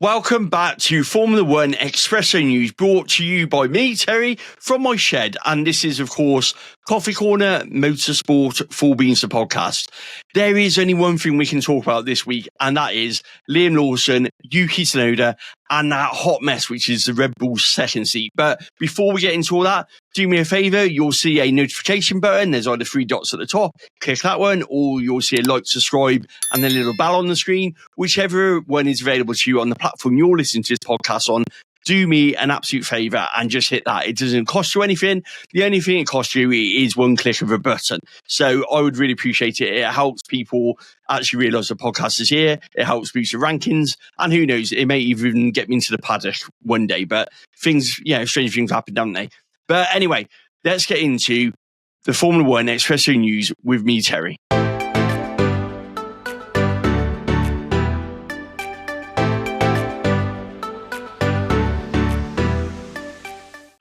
Welcome back to Formula One Espresso News, brought to you by me, Terry, from my shed. And this is, of course, Coffee Corner Motorsport Full Beans the podcast. There is only one thing we can talk about this week, and that is Liam Lawson, Yuki Tsunoda, and that hot mess, which is the Red Bull's second seat. But before we get into all that, do me a favour, you'll see a notification button. There's either 3 dots at the top, click that one, or you'll see a like, subscribe, and then a little bell on the screen. Whichever one is available to you on the platform you're listening to this podcast on, do me an absolute favour and just hit that. It doesn't cost you anything. The only thing it costs you is one click of a button. So I would really appreciate it. It helps people actually realise the podcast is here. It helps boost the rankings. And who knows, it may even get me into the paddock one day. But things, strange things happen, don't they? But anyway, let's get into the Formula One Espresso News with me, Terry.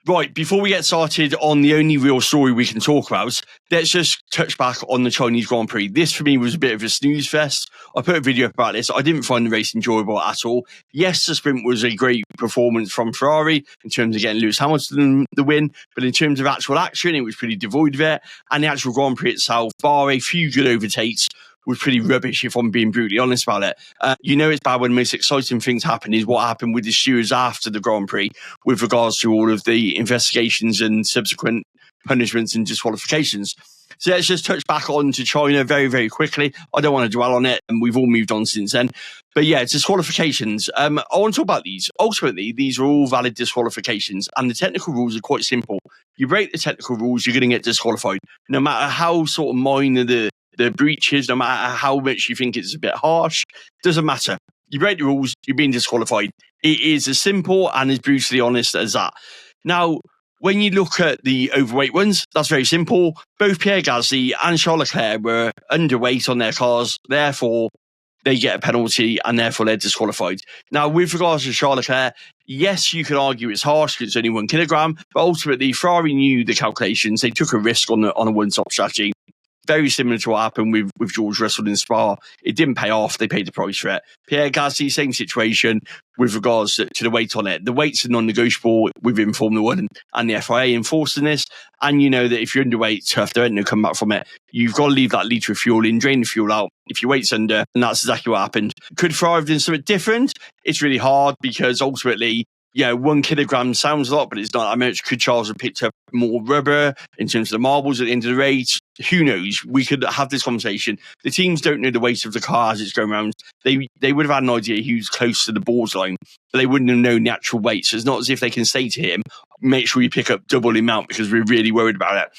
Right, before we get started on the only real story we can talk about, let's just touch back on the Chinese Grand Prix. This, for me, was a bit of a snooze fest. I put a video up about this. I didn't find the race enjoyable at all. Yes, the sprint was a great performance from Ferrari in terms of getting Lewis Hamilton the win, but in terms of actual action, it was pretty devoid of it. And the actual Grand Prix itself, bar a few good overtakes, was pretty rubbish, if I'm being brutally honest about it. It's bad when the most exciting things happen is what happened with the stewards after the Grand Prix with regards to all of the investigations and subsequent punishments and disqualifications. So let's just touch back on to China very, very quickly. I don't want to dwell on it, and we've all moved on since then. But yeah, disqualifications. I want to talk about these. Ultimately, these are all valid disqualifications, and the technical rules are quite simple. You break the technical rules, you're going to get disqualified. No matter how sort of minor the breaches, no matter how much you think it's a bit harsh, doesn't matter. You break the rules, you're being disqualified. It is as simple and as brutally honest as that. Now, when you look at the overweight ones, that's very simple. Both Pierre Gasly and Charles Leclerc were underweight on their cars, therefore they get a penalty and therefore they're disqualified. Now, with regards to Charles Leclerc, yes, you could argue it's harsh because it's only 1 kilogram, but ultimately Ferrari knew the calculations. They took a risk on a one-stop strategy. Very similar to what happened with George Russell in Spa. It didn't pay off. They paid the price for it. Pierre Gasly, same situation with regards to the weight on it. The weights are non-negotiable within Formula One and the FIA enforcing this. And you know that if you're underweight, tough, there ain't no come back from it. You've got to leave that litre of fuel in, drain the fuel out. If your weight's under, and that's exactly what happened. Could Ferrari have done something different? It's really hard because ultimately, 1 kilogram sounds a lot, but it's not that much. Could Charles have picked up more rubber in terms of the marbles at the end of the race? Who knows? We could have this conversation. The teams don't know the weight of the car as it's going around. They would have had an idea who's close to the borderline, but they wouldn't have known the actual weight. So it's not as if they can say to him, make sure you pick up double the amount because we're really worried about it.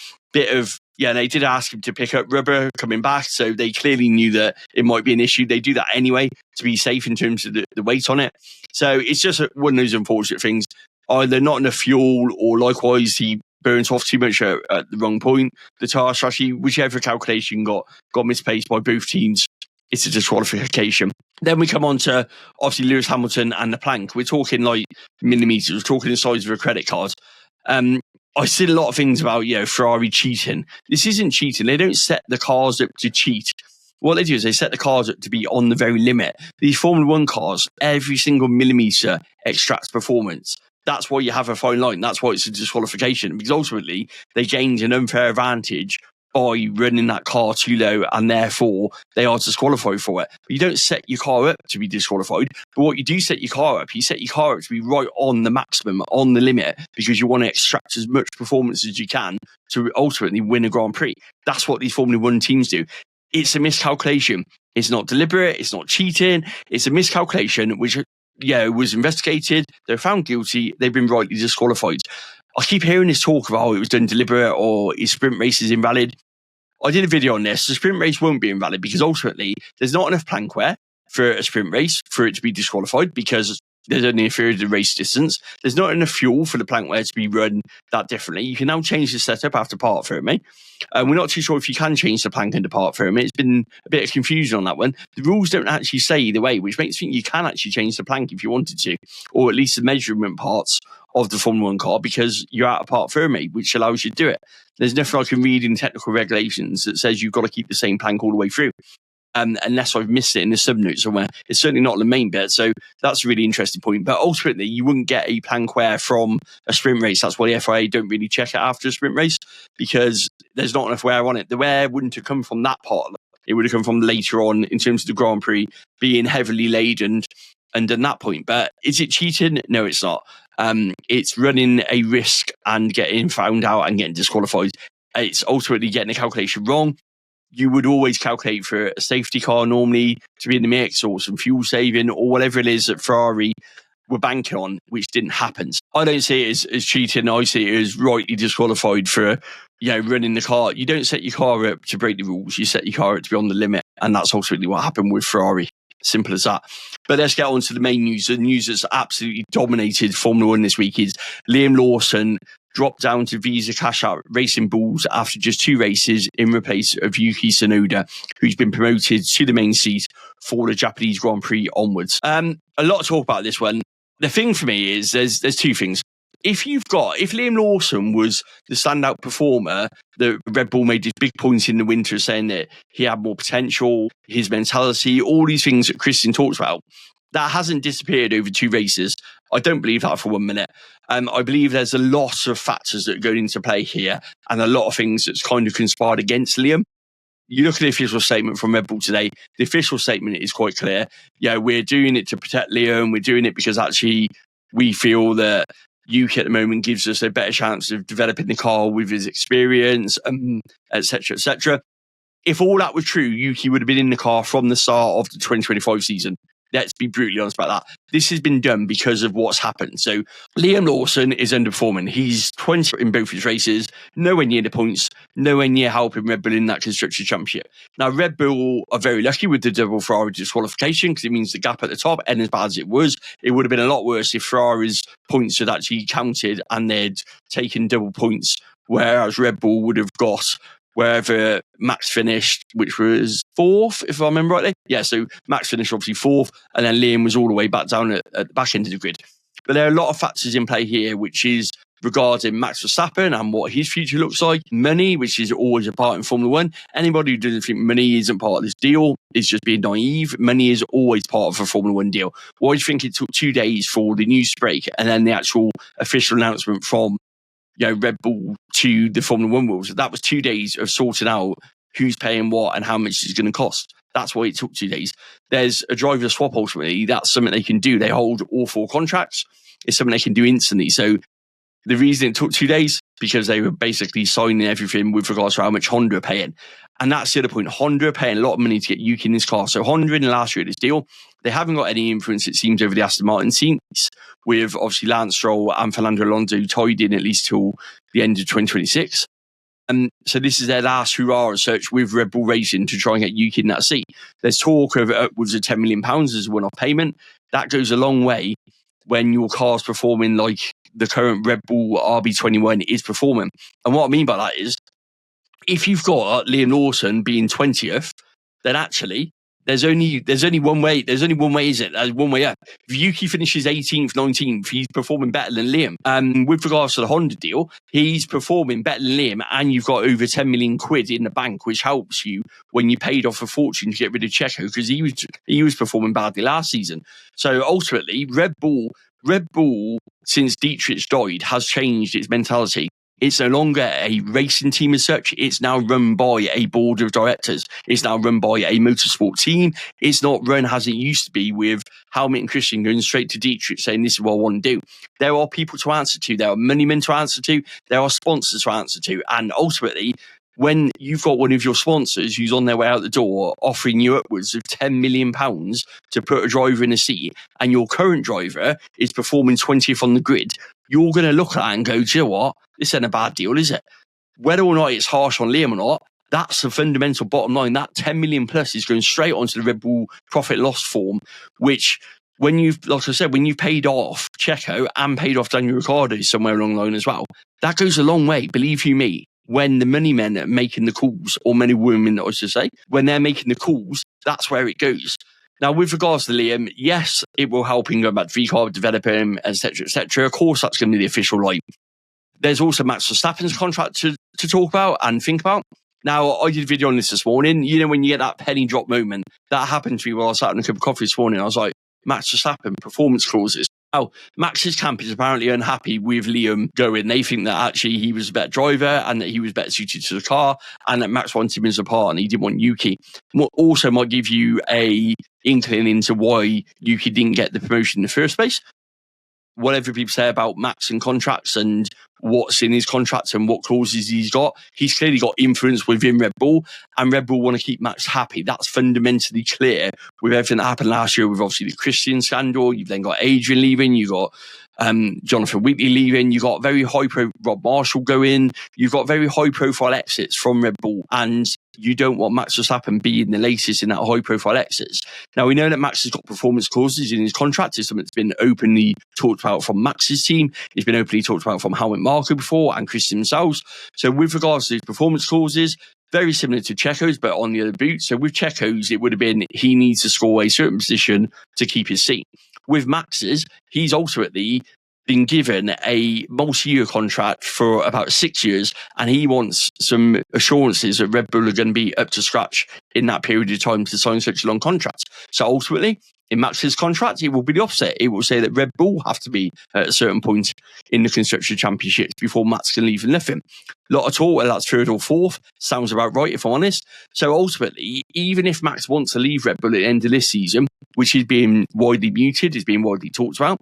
They did ask him to pick up rubber coming back, so they clearly knew that it might be an issue. They do that anyway to be safe in terms of the weight on it. So it's just one of those unfortunate things. Either not enough fuel or likewise he burns off too much at the wrong point. The tyre strategy, whichever calculation got misplaced by both teams, it's a disqualification. Then we come on to obviously Lewis Hamilton and the plank. We're talking like millimetres. We're talking the size of a credit card. I see a lot of things about, Ferrari cheating. This isn't cheating. They don't set the cars up to cheat. What they do is they set the cars up to be on the very limit. These Formula One cars, every single millimetre extracts performance. That's why you have a fine line. That's why it's a disqualification, because ultimately they gained an unfair advantage by running that car too low, and therefore they are disqualified for it. But you don't set your car up to be disqualified. But what you do set your car up to be right on the maximum, on the limit, because you want to extract as much performance as you can to ultimately win a Grand Prix. That's what these Formula One teams do. It's a miscalculation. It's not deliberate. It's not cheating. It's a miscalculation, which was investigated. They're found guilty. They've been rightly disqualified. I keep hearing this talk about it was done deliberate or his sprint race is invalid. I did a video on this. The sprint race won't be invalid because ultimately there's not enough plank wear for a sprint race for it to be disqualified because there's only a third of the race distance. There's not enough fuel for the plank wear to be run that differently. You can now change the setup after part firming. We're not too sure if you can change the plank into part firming. It's been a bit of confusion on that one. The rules don't actually say either way, which makes me think you can actually change the plank if you wanted to, or at least the measurement parts of the Formula One car because you're out of part firming, which allows you to do it. There's nothing I can read in technical regulations that says you've got to keep the same plank all the way through. unless I've missed it in the subnote somewhere. It's certainly not the main bit, so that's a really interesting point. But ultimately, you wouldn't get a plank wear from a sprint race. That's why the FIA don't really check it after a sprint race, because there's not enough wear on it. The wear wouldn't have come from that part. It would have come from later on in terms of the Grand Prix being heavily laden and done that point. But is it cheating? No, it's not. It's running a risk and getting found out and getting disqualified. It's ultimately getting a calculation wrong. You would always calculate for a safety car normally to be in the mix, or some fuel saving, or whatever it is that Ferrari were banking on, which didn't happen. I don't see it as cheating. I see it as rightly disqualified for running the car. You don't set your car up to break the rules. You set your car up to be on the limit, and that's ultimately what happened with Ferrari. Simple as that. But let's get on to the main news. The news that's absolutely dominated Formula 1 this week is Liam Lawson dropped down to 𝐕𝐈𝐃 Racing Bulls after just 2 races in replace of Yuki Tsunoda, who's been promoted to the main seat for the Japanese Grand Prix onwards. A lot to talk about this one. The thing for me is there's 2 things. If Liam Lawson was the standout performer, the Red Bull made these big points in the winter saying that he had more potential, his mentality, all these things that Christian talks about, that hasn't disappeared over 2 races. I don't believe that for 1 minute. I believe there's a lot of factors that go into play here, and a lot of things that's kind of conspired against Liam. You look at the official statement from Red Bull today, the official statement is quite clear. We're doing it to protect Liam. We're doing it because actually we feel that Yuki at the moment gives us a better chance of developing the car with his experience, etc., etc. If all that was true, Yuki would have been in the car from the start of the 2025 season. Let's be brutally honest about that. This has been done because of what's happened. So Liam Lawson is underperforming. He's 20 in both his races, nowhere near the points, nowhere near helping Red Bull in that Constructors' Championship. Now, Red Bull are very lucky with the double Ferrari disqualification, because it means the gap at the top, and as bad as it would have been a lot worse if Ferrari's points had actually counted and they'd taken double points, whereas Red Bull would have got wherever Max finished, which was 4th, if I remember rightly. Yeah, so Max finished obviously 4th, and then Liam was all the way back down at the back end of the grid. But there are a lot of factors in play here, which is regarding Max Verstappen and what his future looks like. Money, which is always a part in Formula 1. Anybody who doesn't think money isn't part of this deal is just being naive. Money is always part of a Formula 1 deal. Why do you think it took 2 days for the news break and then the actual official announcement from Red Bull to the Formula 1 rules? That was 2 days of sorting out who's paying what and how much it's going to cost. That's why it took 2 days. There's a driver swap ultimately. That's something they can do. They hold all 4 contracts. It's something they can do instantly. So the reason it took 2 days, because they were basically signing everything with regards to how much Honda are paying. And that's the other point. Honda are paying a lot of money to get Yuki in this car. So Honda in the last year of this deal, they haven't got any influence, it seems, over the Aston Martin seats, with obviously Lance Stroll and Fernando Alonso tied in at least till the end of 2026. So this is their last hurrah as such with Red Bull Racing to try and get Yuki in that seat. There's talk of upwards of £10 million as a one-off payment. That goes a long way when your car's performing like the current Red Bull RB21 is performing. And what I mean by that is, if you've got Liam Lawson being 20th, then actually there's only one way. There's only one way, is it? There's one way up. If Yuki finishes 18th, 19th, he's performing better than Liam. With regards to the Honda deal, he's performing better than Liam, and you've got over 10 million quid in the bank, which helps you when you paid off a fortune to get rid of 𝐃𝐿, because he was performing badly last season. So ultimately, Red Bull, since Dietrich died, has changed its mentality. It's no longer a racing team as such. It's now run by a board of directors. It's now run by a motorsport team. It's not run as it used to be with Helmut and Christian going straight to Dietrich saying, this is what I want to do. There are people to answer to. There are money men to answer to. There are sponsors to answer to. And ultimately, when you've got one of your sponsors who's on their way out the door offering you upwards of £10 million to put a driver in a seat, and your current driver is performing 20th on the grid, you're going to look at that and go, do you know what? This ain't a bad deal, is it? Whether or not it's harsh on Liam or not, that's the fundamental bottom line. That 10 million plus is going straight onto the Red Bull profit loss form, which when you've paid off 𝐃𝐿 and paid off Daniel Ricciardo somewhere along the line as well, that goes a long way, believe you me. When the money men are making the calls, or money women, I should say, when they're making the calls, that's where it goes. Now, with regards to Liam, yes, it will help him go back to 𝐕𝐃, develop him, etc., etc. Of course, that's going to be the official line. There's also Max Verstappen's contract to talk about and think about. Now, I did a video on this morning. You know, when you get that penny drop moment, that happened to me while I was sat in a cup of coffee this morning. I was like, Max Verstappen, performance clauses. Now, Max's camp is apparently unhappy with Liam going. They think that actually he was a better driver and that he was better suited to the car and that Max wanted him as a partner. He didn't want Yuki. What also might give you a inkling into why Yuki didn't get the promotion in the first place. Whatever people say about Max and contracts and what's in his contracts and what clauses he's clearly got influence within Red Bull, and Red Bull want to keep Max happy. That's fundamentally clear with everything that happened last year with obviously the Christian scandal. You've then got Adrian leaving, you got Jonathan Wheatley leaving, you got very high-profile Rob Marshall going, you've got very high-profile exits from Red Bull, and you don't want Max Verstappen being the latest in that high-profile exits. Now, we know that Max has got performance clauses in his contract. It's something that's been openly talked about from Max's team. It's been openly talked about from Helmut Marko before and Christian themselves. So with regards to his performance clauses, very similar to Checo's, but on the other boot. So with Checo's, it would have been he needs to score a certain position to keep his seat. With Max's, he's ultimately been given a multi-year contract for about 6 years, and he wants some assurances that Red Bull are going to be up to scratch in that period of time to sign such a long contract. So ultimately, in Max's contract, it will be the opposite. It will say that Red Bull have to be at a certain point in the Constructors' Championships before Max can leave and nothing. A lot of talk, whether that's third or fourth, sounds about right, if I'm honest. So ultimately, even if Max wants to leave Red Bull at the end of this season, which is being widely muted, is being widely talked about,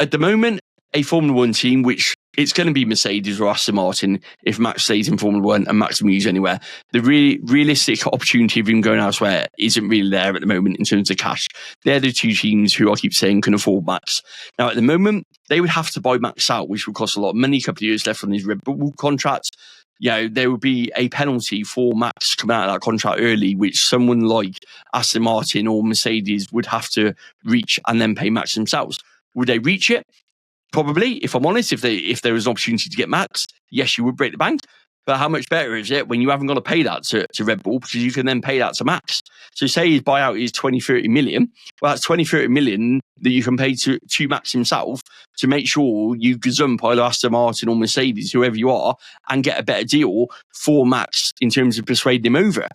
at the moment, a Formula One team, which it's going to be Mercedes or Aston Martin if Max stays in Formula One and Max moves anywhere. The realistic opportunity of him going elsewhere isn't really there at the moment in terms of cash. They're the two teams who I keep saying can afford Max. Now, at the moment, they would have to buy Max out, which would cost a lot of money, a couple of years left on his Red Bull contract. You know, there would be a penalty for Max coming out of that contract early, which someone like Aston Martin or Mercedes would have to reach and then pay Max themselves. Would they reach it? Probably, if I'm honest, if there was an opportunity to get Max, yes, you would break the bank. But how much better is it when you haven't got to pay that to Red Bull, because you can then pay that to Max? So say his buyout is 20, 30 million. Well, that's 20, 30 million that you can pay to Max himself to make sure you gazump either Aston Martin or Mercedes, whoever you are, and get a better deal for Max in terms of persuading him over.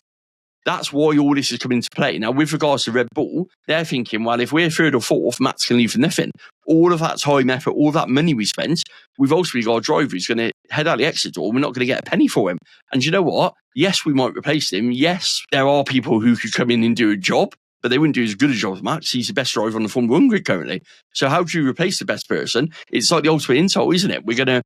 That's why all this is coming into play. Now, with regards to Red Bull, they're thinking, well, if we're third or fourth, Max can leave for nothing. All of that time, effort, all that money we spent, we've ultimately got a driver who's going to head out the exit door. We're not going to get a penny for him. And you know what? Yes, we might replace him. Yes, there are people who could come in and do a job, but they wouldn't do as good a job as Max. He's the best driver on the Formula 1 grid currently. So how do you replace the best person? It's like the ultimate insult, isn't it? We're going to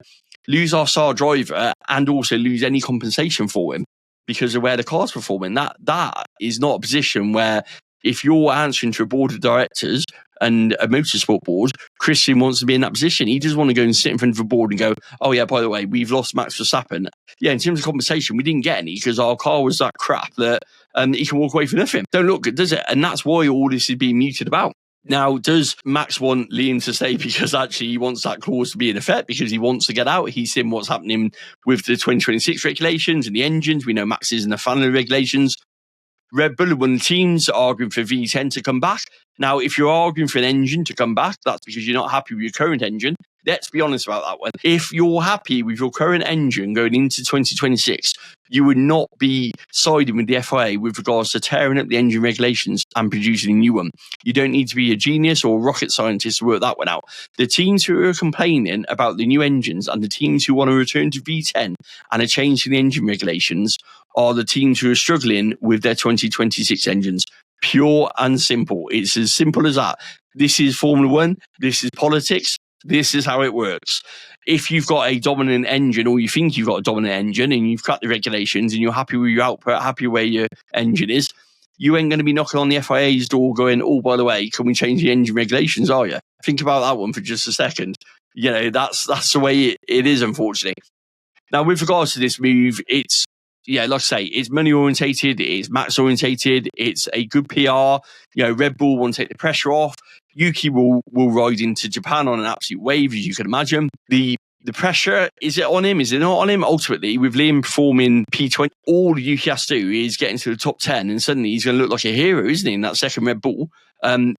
lose our star driver and also lose any compensation for him because of where the car's performing. That is not a position where, if you're answering to a board of directors and a motorsport board, Christian wants to be in that position. He doesn't want to go and sit in front of a board and go, oh yeah, by the way, we've lost Max Verstappen. Yeah, in terms of compensation, we didn't get any because our car was that crap that he can walk away for nothing. Don't look good, does it? And that's why all this is being muted about. Now, does Max want Liam to stay because actually he wants that clause to be in effect because he wants to get out? He's seen what's happening with the 2026 regulations and the engines. We know Max isn't a fan of the regulations. Red Bull, when the teams are arguing for V10 to come back. Now, if you're arguing for an engine to come back, that's because you're not happy with your current engine. Let's be honest about that one. If you're happy with your current engine going into 2026, you would not be siding with the FIA with regards to tearing up the engine regulations and producing a new one. You don't need to be a genius or a rocket scientist to work that one out. The teams who are complaining about the new engines and the teams who want to return to V10 and a change to the engine regulations are the teams who are struggling with their 2026 engines. Pure and simple. It's as simple as that. This is Formula One. This is politics. This is how it works. If you've got a dominant engine, or you think you've got a dominant engine, and you've cut the regulations, and you're happy with your output, happy where your engine is, you ain't going to be knocking on the FIA's door going, oh, by the way, can we change the engine regulations, are you? Think about that one for just a second. You know, that's the way it is, unfortunately. Now, with regards to this move, it's, yeah, like I say, it's money orientated, it's Max orientated, it's a good PR. You know, Red Bull want to take the pressure off. Yuki will ride into Japan on an absolute wave, as you can imagine. The pressure, is it on him? Is it not on him? Ultimately, with Liam performing P20, all Yuki has to do is get into the top 10, and suddenly he's going to look like a hero, isn't he, in that second Red Bull?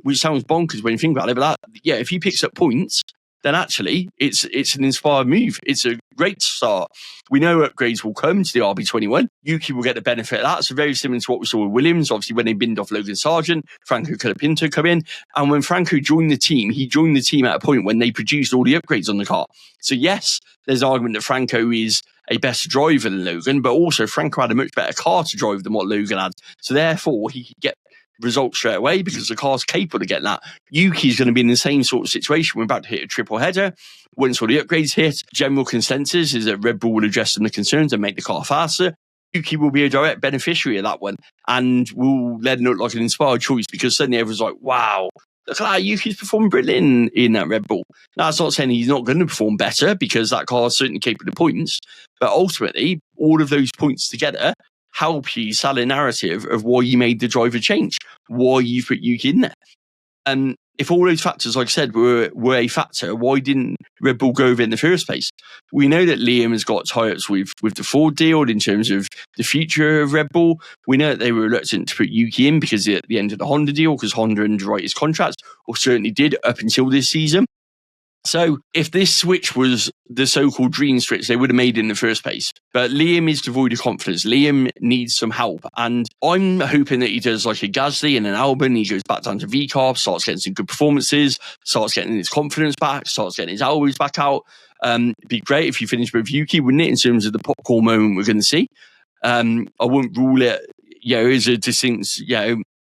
Which sounds bonkers when you think about it. But that, yeah, if he picks up points, then actually it's an inspired move. It's a great start. We know upgrades will come to the RB21. Yuki will get the benefit of that. So very similar to what we saw with Williams. Obviously, when they binned off Logan Sargent, Franco Colapinto come in. And when Franco joined the team, he joined the team at a point when they produced all the upgrades on the car. So yes, there's an argument that Franco is a better driver than Logan, but also Franco had a much better car to drive than what Logan had. So therefore, he could get results straight away because the car's capable of getting that. Yuki's going to be in the same sort of situation. We're about to hit a triple header. Once all the upgrades hit, general consensus is that Red Bull will address some of the concerns and make the car faster. Yuki will be a direct beneficiary of that one and will then look like an inspired choice because suddenly everyone's like, wow, look at that, Yuki's performing brilliant in that Red Bull. Now, that's not saying he's not going to perform better because that car is certainly capable of points, but ultimately, all of those points together help you sell a narrative of why you made the driver change, why you put Yuki in there. And if all those factors, like I said, were a factor, why didn't Red Bull go over in the first place? We know that Liam has got tie-ups with the Ford deal in terms of the future of Red Bull. We know that they were reluctant to put Yuki in because at the end of the Honda deal, because Honda underwrite his contract, or certainly did up until this season. So if this switch was the so-called dream switch, they would have made it in the first place. But Liam is devoid of confidence. Liam needs some help. And I'm hoping that he does like a Gasly and an Albon. He goes back down to VCARB, starts getting some good performances, starts getting his confidence back, starts getting his elbows back out. It'd be great if you finished with Yuki, wouldn't it, in terms of the popcorn moment we're going to see. I wouldn't rule it, as a distinct,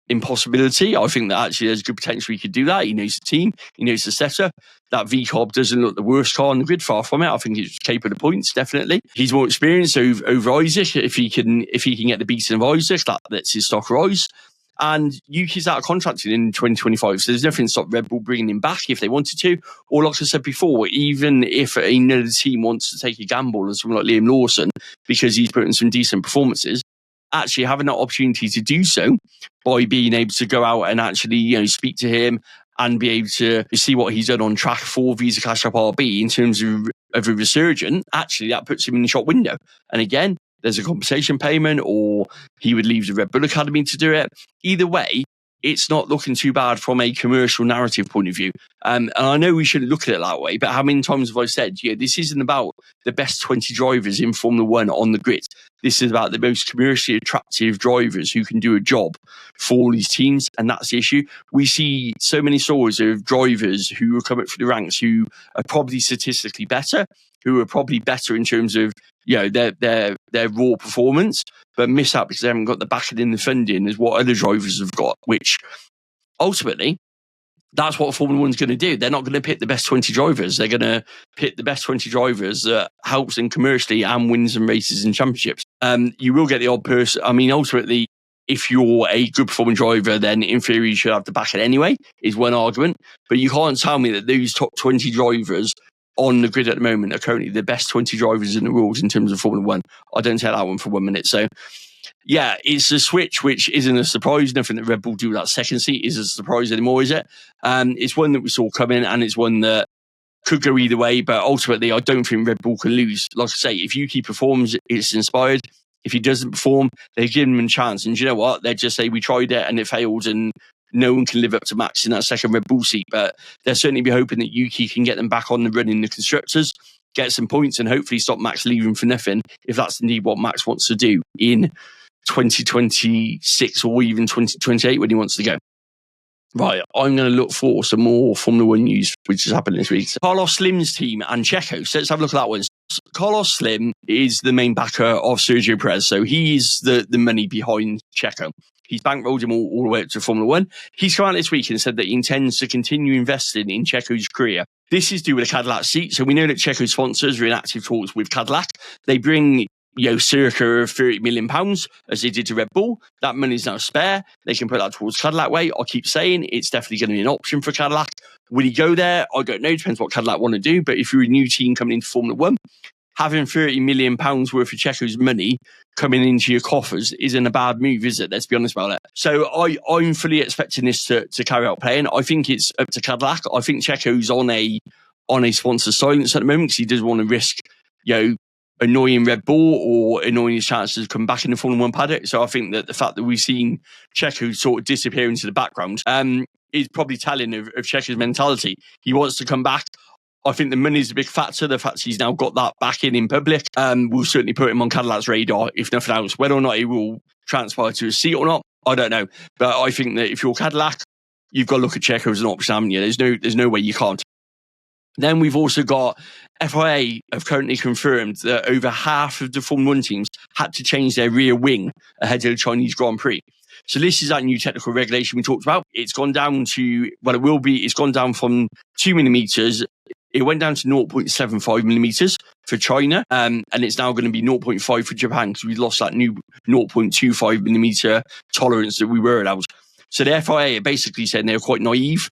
impossibility. I think that actually there's good potential he could do that. He knows the team, he knows the setup. That VCARB doesn't look the worst car on the grid, far from it. I think he's capable of points, definitely. He's more experienced over Isaac. If he can get the beating of Isaac, that's his stock rise. And Yuki's out of contract in 2025, so there's nothing to stop Red Bull bringing him back if they wanted to. Or like I said before, even if another team wants to take a gamble on someone like Liam Lawson because he's put in some decent performances, actually having that opportunity to do so by being able to go out and actually, speak to him and be able to see what he's done on track for Visa Cash App RB in terms of a resurgent, actually that puts him in the shop window. And again, there's a compensation payment or he would leave the Red Bull Academy to do it. Either way, it's not looking too bad from a commercial narrative point of view. And I know we shouldn't look at it that way, but how many times have I said, this isn't about the best 20 drivers in Formula One on the grid. This is about the most commercially attractive drivers who can do a job for all these teams, and that's the issue. We see so many stories of drivers who are coming through the ranks who are probably statistically better, who are probably better in terms of their raw performance, but miss out because they haven't got the backing and the funding as what other drivers have got, which ultimately that's what Formula One's going to do. They're not going to pick the best 20 drivers. They're going to pick the best 20 drivers that helps them commercially and wins them races and championships. You will get the odd person. I mean, ultimately, if you're a good performing driver, then in theory you should have to back it anyway, is one argument. But you can't tell me that those top 20 drivers on the grid at the moment are currently the best 20 drivers in the world in terms of Formula One. I don't take that one for 1 minute. So, it's a switch which isn't a surprise. Nothing that Red Bull do that second seat is a surprise anymore, is it? It's one that we saw coming, and it's one that could go either way. But ultimately, I don't think Red Bull can lose. Like I say, if Yuki performs, it's inspired. If he doesn't perform, they give him a chance. And you know what? They just say, we tried it and it failed, and no one can live up to Max in that second Red Bull seat. But they'll certainly be hoping that Yuki can get them back on the run in the constructors, get some points, and hopefully stop Max leaving for nothing, if that's indeed what Max wants to do in 2026 or even 2028 when he wants to go. Right, I'm going to look for some more Formula One news, which has happened this week. Carlos Slim's team and 𝐃𝐒. So let's have a look at that one. Carlos Slim is the main backer of Sergio Perez. So he's the money behind 𝐃𝐒. He's bankrolled him all the way up to Formula One. He's come out this week and said that he intends to continue investing in 𝐃𝐒's career. This is due with a Cadillac seat. So we know that 𝐃𝐒 sponsors are in active talks with Cadillac. They bring circa £30 million, as they did to Red Bull. That money's now spare. They can put that towards Cadillac way. I keep saying it's definitely going to be an option for Cadillac. Will he go there? I don't know. Depends what Cadillac want to do. But if you're a new team coming into Formula One, having £30 million worth of 𝐃𝐒's money coming into your coffers isn't a bad move, is it? Let's be honest about it. So I'm fully expecting this to carry out playing. I think it's up to Cadillac. I think 𝐃𝐒's on a sponsor silence at the moment because he doesn't want to risk, annoying Red Bull or annoying his chances to come back in the Formula One paddock. So I think that the fact that we've seen 𝐃𝐒 sort of disappear into the background is probably telling of 𝐃𝐒's mentality. He wants to come back. I think the money is a big factor. The fact he's now got that back in public will certainly put him on Cadillac's radar, if nothing else. Whether or not he will transpire to a seat or not, I don't know. But I think that if you're Cadillac, you've got to look at Checo as an option, haven't you? There's no way you can't. Then we've also got FIA have currently confirmed that over half of the Formula 1 teams had to change their rear wing ahead of the Chinese Grand Prix. So this is that new technical regulation we talked about. It's gone down to, it's gone down from 2 millimeters. It went down to 0.75 millimeters for China, and it's now going to be 0.5 for Japan because we lost that new 0.25 millimeter tolerance that we were allowed. So the FIA basically said they were quite naive,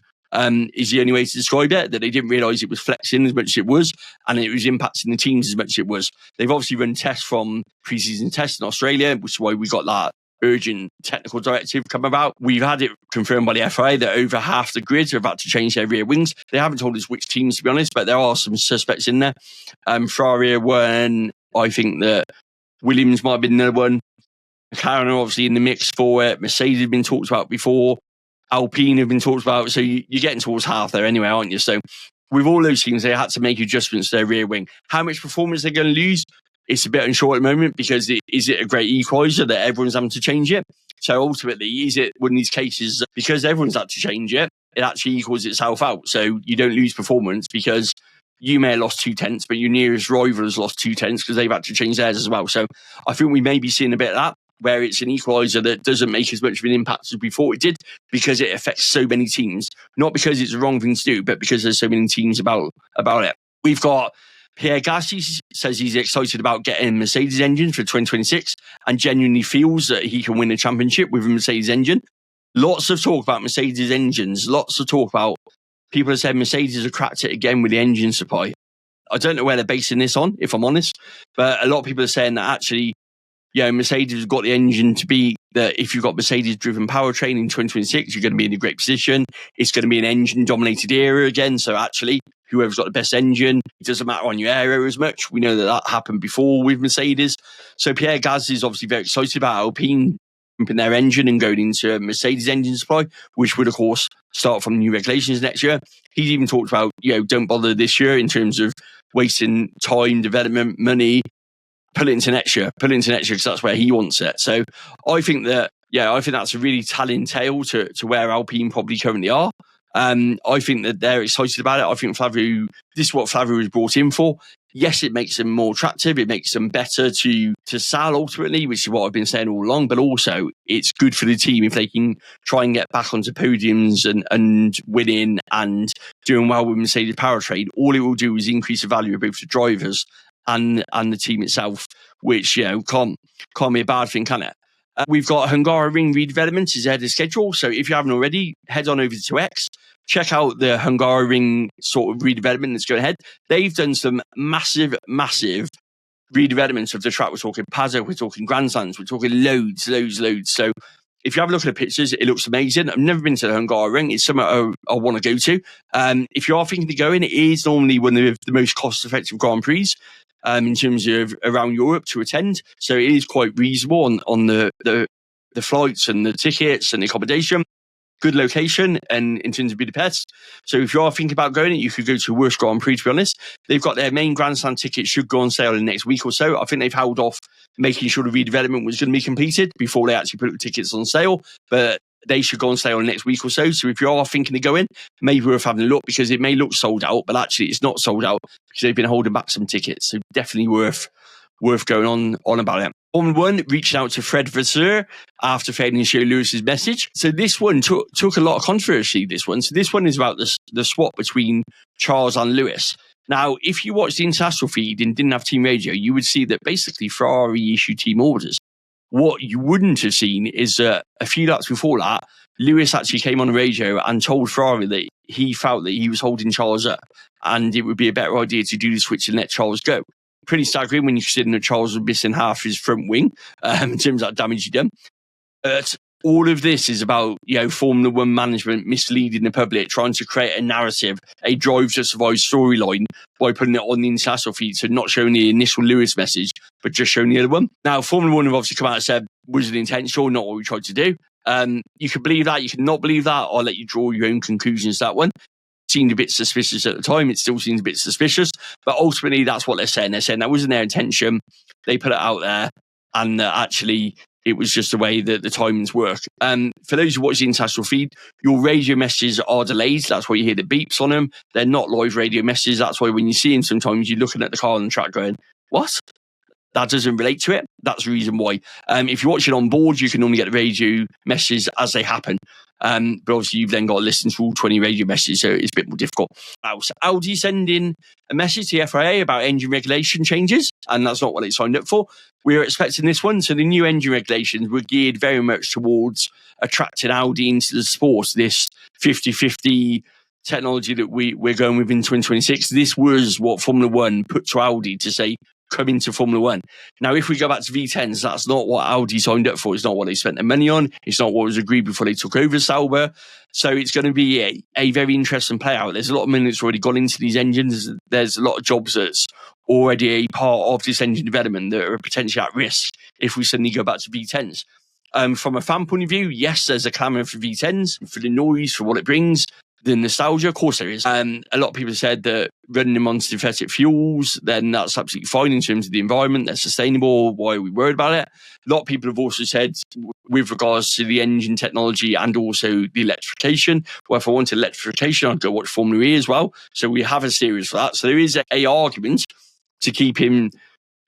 is the only way to describe it, that they didn't realise it was flexing as much as it was, and it was impacting the teams as much as it was. They've obviously run tests from pre-season tests in Australia, which is why we got that urgent technical directive come about. We've had it confirmed by the FIA that over half the grids are about to change their rear wings. They haven't told us which teams, to be honest, but there are some suspects in there. Ferrari one, I think that Williams might have been another one. McLaren are obviously in the mix for it. Mercedes have been talked about before. Alpine have been talked about. So you're getting towards half there anyway, aren't you? So with all those teams, they had to make adjustments to their rear wing. How much performance they're going to lose? It's a bit unsure at the moment because is it a great equaliser that everyone's having to change it? So ultimately, is it one of these cases because everyone's had to change it, it actually equals itself out? So you don't lose performance because you may have lost 0.2, but your nearest rival has lost 0.2 because they've had to change theirs as well. So I think we may be seeing a bit of that, where it's an equaliser that doesn't make as much of an impact as we thought it did because it affects so many teams. Not because it's the wrong thing to do, but because there's so many teams about it. We've got Pierre Gasly says he's excited about getting Mercedes engines for 2026 and genuinely feels that he can win a championship with a Mercedes engine. Lots of talk about Mercedes engines. Lots of talk about people have said Mercedes have cracked it again with the engine supply. I don't know where they're basing this on, if I'm honest, but a lot of people are saying that actually, Mercedes has got the engine to be that if you've got Mercedes-driven powertrain in 2026, you're going to be in a great position. It's going to be an engine-dominated era again. So actually, whoever's got the best engine, it doesn't matter on your area as much. We know that happened before with Mercedes. So Pierre Gasly is obviously very excited about Alpine pumping their engine and going into a Mercedes engine supply, which would, of course, start from new regulations next year. He's even talked about, don't bother this year in terms of wasting time, development, money. Pull it into next year because that's where he wants it. So I think that's a really telling tale to where Alpine probably currently are. I think that they're excited about it. I think this is what Flavio was brought in for. Yes, it makes them more attractive. It makes them better to sell ultimately, which is what I've been saying all along. But also, it's good for the team if they can try and get back onto podiums and winning and doing well with Mercedes powertrain. All it will do is increase the value of both the drivers and the team itself, which can't be a bad thing, can it? We've got Hungaroring redevelopment is ahead of schedule, so if you haven't already, head on over to X, check out the Hungaroring sort of redevelopment that's going ahead. They've done some massive redevelopments of the track. We're talking paddock, we're talking grandstands, we're talking loads. So if you have a look at the pictures, it looks amazing. I've never been to the Hungaroring. It's somewhere I want to go to. If you are thinking of going, it is normally one of the most cost-effective Grand Prix in terms of around Europe to attend. So it is quite reasonable on the flights and the tickets and the accommodation. Good location and in terms of Budapest. So if you are thinking about going, you could go to a worse Grand Prix, to be honest. They've got their main grandstand tickets should go on sale in the next week or so. I think they've held off making sure the redevelopment was going to be completed before they actually put the tickets on sale. But they should go on sale in the next week or so. So if you are thinking of going, maybe worth having a look because it may look sold out, but actually it's not sold out because they've been holding back some tickets. So definitely worth going on about it. Formula 1 reached out to Fred Vasseur after failing to show Lewis's message. So this one took a lot of controversy, this one. So this one is about the swap between Charles and Lewis. Now, if you watched the international feed and didn't have team radio, you would see that basically Ferrari issued team orders. What you wouldn't have seen is a few laps before that, Lewis actually came on the radio and told Ferrari that he felt that he was holding Charles up and it would be a better idea to do the switch and let Charles go. Pretty staggering when you consider that Charles was missing half his front wing in terms of that damage he done. But all of this is about Formula 1 management misleading the public, trying to create a narrative, a Drive to Survive storyline by putting it on the international feed, so not showing the initial Lewis message, but just showing the other one. Now, Formula 1 have obviously come out and said, was it intentional, not what we tried to do? You can believe that, you can not believe that. I'll let you draw your own conclusions to that one. seemed a bit suspicious at the time. It still seems a bit suspicious, but ultimately that's what they're saying. They're saying that wasn't their intention. They put it out there, and actually it was just the way that the timings work. For those who watch the international feed, your radio messages are delayed. That's why you hear the beeps on them. They're not live radio messages. That's why when you see them, sometimes you're looking at the car on the track going, what? That doesn't relate to it. That's the reason why. If you're watching on board, you can only get the radio messages as they happen. But obviously, you've then got to listen to all 20 radio messages, so it's a bit more difficult. So Audi sending a message to the FIA about engine regulation changes, and that's not what they signed up for. We were expecting this one. So the new engine regulations were geared very much towards attracting Audi into the sport, this 50-50 technology that we're going with in 2026. This was what Formula One put to Audi to say, come into Formula One. Now, if we go back to V10s, that's not what Audi signed up for. It's not what they spent their money on. It's not what was agreed before they took over Sauber. So it's going to be a very interesting play out. There's a lot of money that's already gone into these engines. There's a lot of jobs that's already a part of this engine development that are potentially at risk if we suddenly go back to V10s. From a fan point of view, yes, there's a clamour for V10s, for the noise, for what it brings. The nostalgia, of course there is. A lot of people said that running them on synthetic fuels, then that's absolutely fine in terms of the environment. They're sustainable. Why are we worried about it? A lot of people have also said, with regards to the engine technology and also the electrification, well, if I wanted electrification, I'd go watch Formula E as well. So we have a series for that. So there is a argument to keeping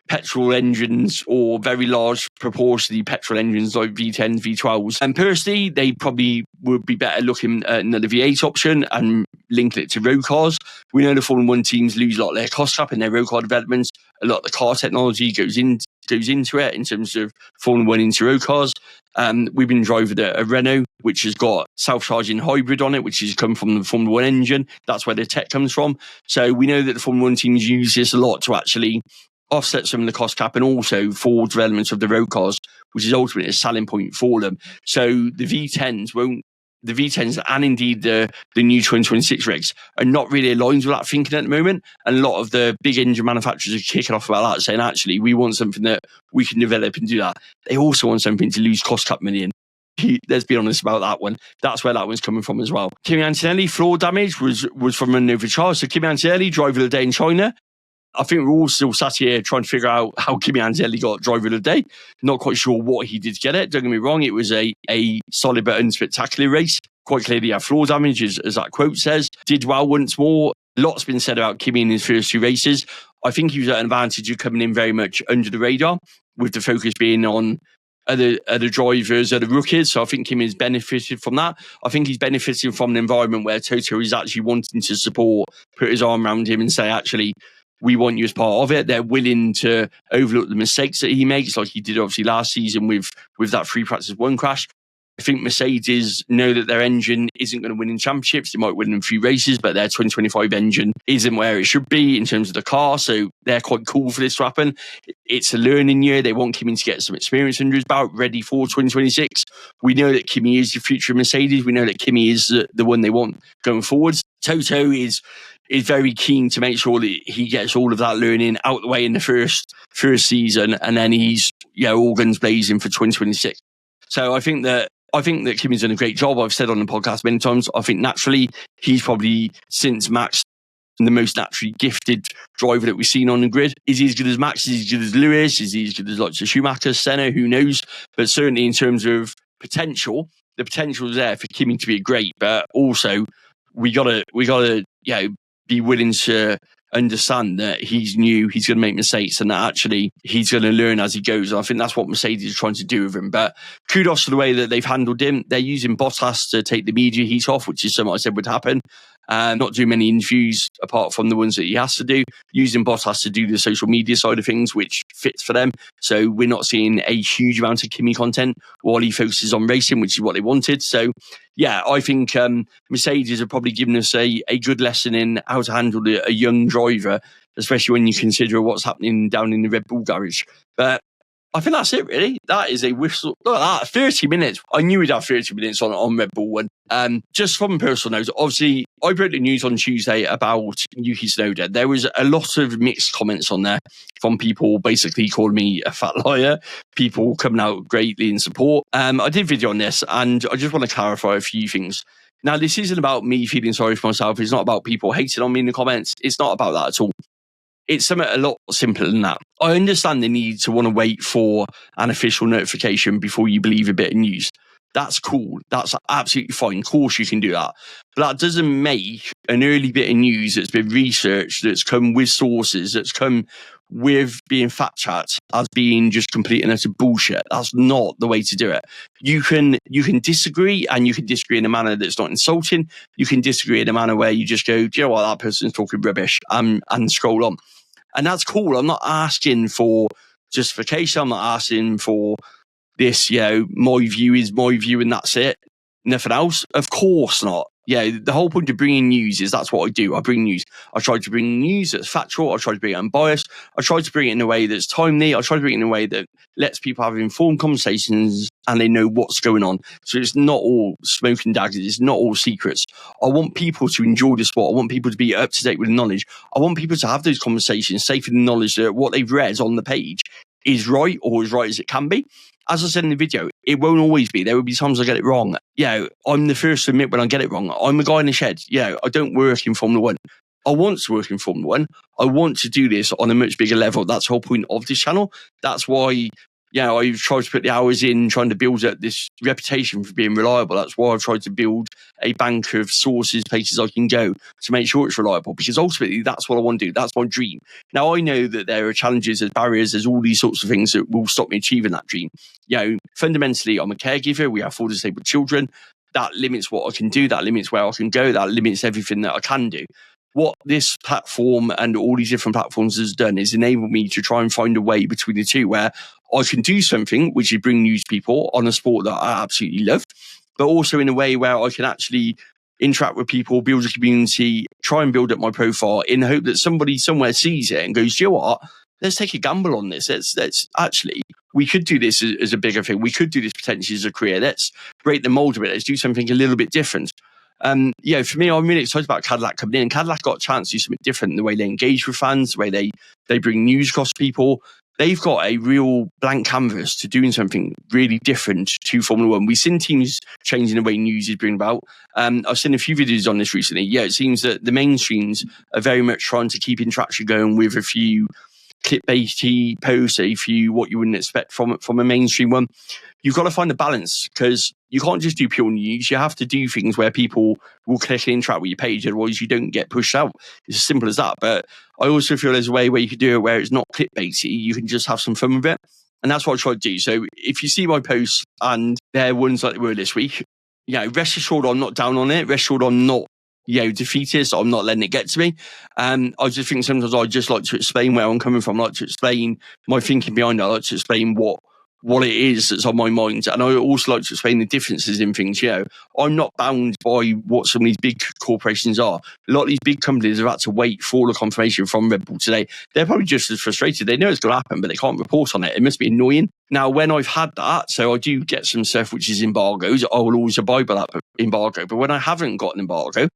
petrol engines or very large proportionally petrol engines like V10s, V12s. And personally, they probably would be better looking at another V8 option and linking it to road cars. We know the Formula 1 teams lose a lot of their cost up in their road car developments. A lot of the car technology goes into it in terms of Formula 1 into road cars. We've been driving a Renault, which has got self-charging hybrid on it, which has come from the Formula 1 engine. That's where the tech comes from. So we know that the Formula 1 teams use this a lot to actually offset some of the cost cap and also for development of the road cars, which is ultimately a selling point for them. So the V10s and indeed the new 2026 regs are not really aligned with that thinking at the moment. And a lot of the big engine manufacturers are kicking off about that, saying, actually, we want something that we can develop and do that. They also want something to lose cost cap money in. Let's be honest about that one. That's where that one's coming from as well. Kimi Antonelli, floor damage was from running over Charles. So Kimi Antonelli, driver of the day in China. I think we're all still sat here trying to figure out how Kimi Antonelli got driver of the day. Not quite sure what he did to get it. Don't get me wrong, it was a solid but unspectacular race. Quite clearly, he had floor damage, as that quote says. Did well once more. Lots been said about Kimi in his first two races. I think he was at an advantage of coming in very much under the radar, with the focus being on other drivers, other rookies. So I think Kimi has benefited from that. I think he's benefiting from an environment where Toto is actually wanting to support, put his arm around him and say, actually, we want you as part of it. They're willing to overlook the mistakes that he makes, like he did obviously last season with that free practice one crash. I think Mercedes know that their engine isn't going to win in championships. They might win in a few races, but their 2025 engine isn't where it should be in terms of the car. So they're quite cool for this to happen. It's a learning year. They want Kimi to get some experience under his belt, ready for 2026. We know that Kimi is the future of Mercedes. We know that Kimi is the one they want going forwards. Toto is very keen to make sure that he gets all of that learning out the way in the first season, and then he's all guns blazing for 2026. So I think that Kimi's done a great job. I've said on the podcast many times, I think naturally he's probably, since Max, the most naturally gifted driver that we've seen on the grid. Is he as good as Max? Is he as good as Lewis? Is he as good as lots of Schumacher, Senna? Who knows? But certainly in terms of potential, the potential is there for Kimi to be great. But also we gotta be willing to understand that he's new, he's going to make mistakes, and that actually he's going to learn as he goes. And I think that's what Mercedes is trying to do with him. But kudos to the way that they've handled him. They're using Bottas to take the media heat off, which is something I said would happen. Not do many interviews apart from the ones that he has to do. Using Bottas to do the social media side of things, which fits for them. So we're not seeing a huge amount of Kimi content while he focuses on racing, which is what they wanted. So yeah, I think Mercedes have probably given us a good lesson in how to handle a young driver, especially when you consider what's happening down in the Red Bull garage. But I think that's it, really. That is a whistle. Look at that, 30 minutes. I knew we'd have 30 minutes on Red Bull one. Just from a personal note, obviously, I broke the news on Tuesday about Yuki Tsunoda. There was a lot of mixed comments on there from people basically calling me a fat liar, people coming out greatly in support. I did a video on this, and I just want to clarify a few things. Now, this isn't about me feeling sorry for myself. It's not about people hating on me in the comments. It's not about that at all. It's something a lot simpler than that. I understand the need to want to wait for an official notification before you believe a bit of news. That's cool. That's absolutely fine. Of course you can do that. But that doesn't make an early bit of news that's been researched, that's come with sources, that's come with being fact-checked as being just complete and utter bullshit. That's not the way to do it. You can disagree, and you can disagree in a manner that's not insulting. You can disagree in a manner where you just go, do you know what, that person's talking rubbish, and scroll on. And that's cool. I'm not asking for justification. I'm not asking for this, my view is my view and that's it. Nothing else. Of course not. The whole point of bringing news is that's what I do. I bring news. I try to bring news that's factual. I try to bring it unbiased. I try to bring it in a way that's timely. I try to bring it in a way that lets people have informed conversations and they know what's going on. So it's not all smoke and daggers. It's not all secrets. I want people to enjoy the sport. I want people to be up to date with the knowledge. I want people to have those conversations safe in the knowledge that what they've read on the page is right, or as right as it can be. As I said in the video, it won't always be. There will be times I get it wrong. I'm the first to admit when I get it wrong. I'm a guy in the shed. I don't work in Formula 1. I want to work in Formula 1. I want to do this on a much bigger level. That's the whole point of this channel. That's why, I've tried to put the hours in trying to build up this reputation for being reliable. That's why I've tried to build a bank of sources, places I can go to make sure it's reliable, because ultimately that's what I want to do. That's my dream. Now, I know that there are challenges, there's barriers, there's all these sorts of things that will stop me achieving that dream. Fundamentally, I'm a caregiver. We have 4 disabled children. That limits what I can do. That limits where I can go. That limits everything that I can do. What this platform and all these different platforms has done is enabled me to try and find a way between the two where I can do something which is bring news people on a sport that I absolutely love, but also in a way where I can actually interact with people, build a community, try and build up my profile in the hope that somebody somewhere sees it and goes, you know what, let's take a gamble on this. Let's actually, we could do this as a bigger thing. We could do this potentially as a career. Let's break the mold a bit. Let's do something a little bit different. For me, I'm really excited about Cadillac coming in. Cadillac got a chance to do something different in the way they engage with fans, the way they bring news across people. They've got a real blank canvas to doing something really different to Formula 1. We've seen teams changing the way news is bring about. I've seen a few videos on this recently. It seems that the mainstreams are very much trying to keep interaction going with a few clickbaity posts, a few what you wouldn't expect from a mainstream one. You've got to find a balance, because you can't just do pure news. You have to do things where people will click and interact with your page, otherwise you don't get pushed out. It's as simple as that. But I also feel there's a way where you can do it where it's not clickbaity. You can just have some fun with it. And that's what I try to do. So if you see my posts and they're ones like they were this week, rest assured I'm not down on it. Rest assured I'm not defeatist. I'm not letting it get to me. I just think sometimes I just like to explain where I'm coming from. I like to explain my thinking behind it. I like to explain what it is that's on my mind. And I also like to explain the differences in things. I'm not bound by what some of these big corporations are. A lot of these big companies have had to wait for the confirmation from Red Bull today. They're probably just as frustrated. They know it's going to happen, but they can't report on it. It must be annoying. Now, when I've had that, so I do get some stuff which is embargoes, I will always abide by that embargo. But when I haven't got an embargo,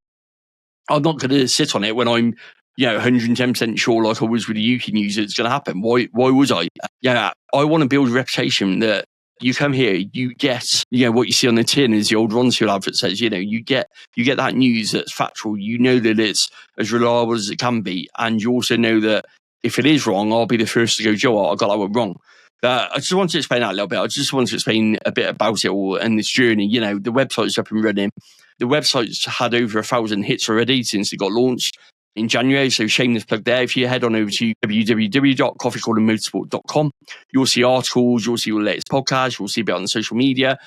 I'm not going to sit on it when I'm 110% sure, like I was with the Yuki news, it's going to happen. Why was I? I want to build a reputation that you come here, you get, what you see on the tin, as the old Ronseal advert says, you get that news that's factual. You know that it's as reliable as it can be. And you also know that if it is wrong, I'll be the first to go, Joe, I got that one wrong. I just want to explain that a little bit. I just want to explain a bit about it all and this journey. The website's up and running. The website's had over 1,000 hits already since it got launched in January, so shameless plug there. If you head on over to www.coffeecallingmotorsport.com, you'll see articles, you'll see your latest podcast, you'll see a bit on the social media.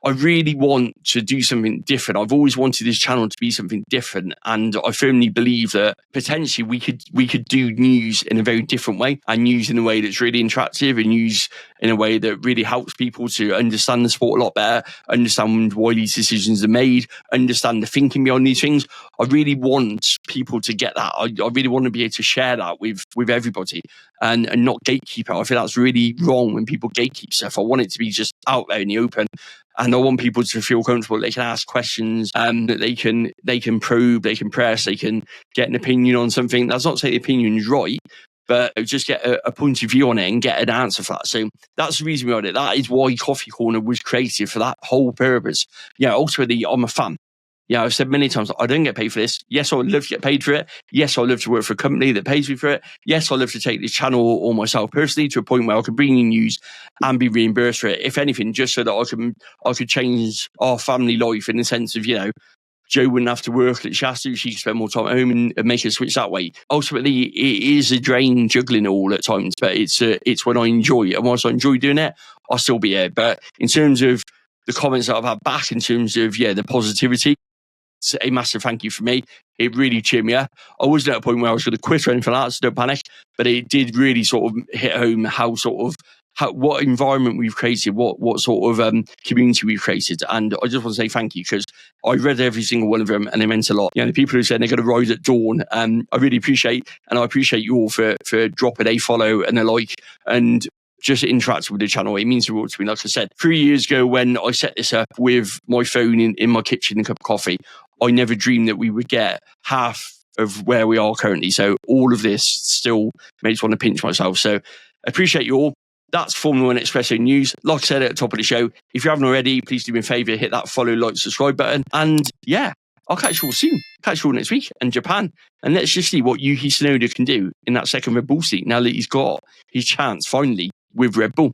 I really want to do something different. I've always wanted this channel to be something different, and I firmly believe that potentially we could do news in a very different way, and news in a way that's really interactive, and news in a way that really helps people to understand the sport a lot better, understand why these decisions are made, understand the thinking behind these things. I really want people to get that. I really want to be able to share that with everybody and not gatekeep it. I think that's really wrong when people gatekeep stuff. I want it to be just out there in the open. And I want people to feel comfortable. They can ask questions, that they can probe, they can press, they can get an opinion on something. That's not to say the opinion is right, but just get a point of view on it and get an answer for that. So that's the reason behind it. That is why Coffee Corner was created, for that whole purpose. Ultimately, I'm a fan. Yeah, I've said many times, I don't get paid for this. Yes, I would love to get paid for it. Yes, I would love to work for a company that pays me for it. Yes, I would love to take this channel or myself personally to a point where I could bring in news and be reimbursed for it. If anything, just so that I could change our family life in the sense of, Joe wouldn't have to work at Shasta. She could spend more time at home and make a switch that way. Ultimately, it is a drain juggling it all at times, but it's when I enjoy it. And whilst I enjoy doing it, I'll still be here. But in terms of the comments that I've had back, in terms of, the positivity, it's a massive thank you for me. It really cheered me up. I wasn't at a point where I was going to quit or anything like that, so don't panic. But it did really sort of hit home what environment we've created, what sort of community we've created. And I just want to say thank you, because I read every single one of them and it meant a lot. The people who said they're going to ride at dawn, I really appreciate, and I appreciate you all for dropping a follow and a like and just interacting with the channel. It means the world to me. Like I said, 3 years ago when I set this up with my phone in my kitchen and a cup of coffee, I never dreamed that we would get half of where we are currently. So all of this still makes me want to pinch myself. So appreciate you all. That's Formula One Espresso news. Like I said at the top of the show, if you haven't already, please do me a favour, hit that follow, like, subscribe button. And I'll catch you all soon. Catch you all next week in Japan. And let's just see what Yuki Tsunoda can do in that second Red Bull seat now that he's got his chance finally with Red Bull.